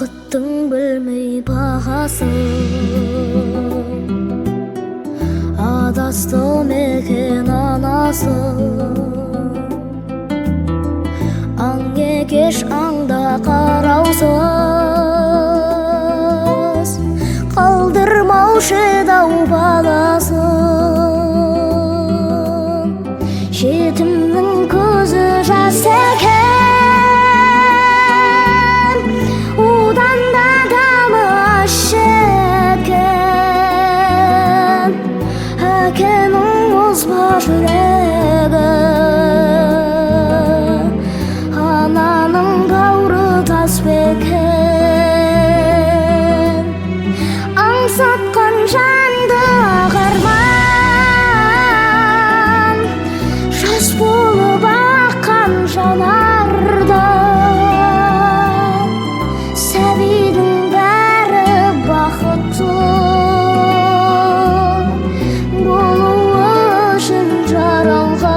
Бақыттың білмей бағасын, адасты мекен анасын. Аң екеш аңда қараусыз, қалдырмаушы дау баласын. Жетімнің көзі жас екен, одан да дамы ащы екен. Әкенің озба жүрегі, ананың бауыры тас бекен.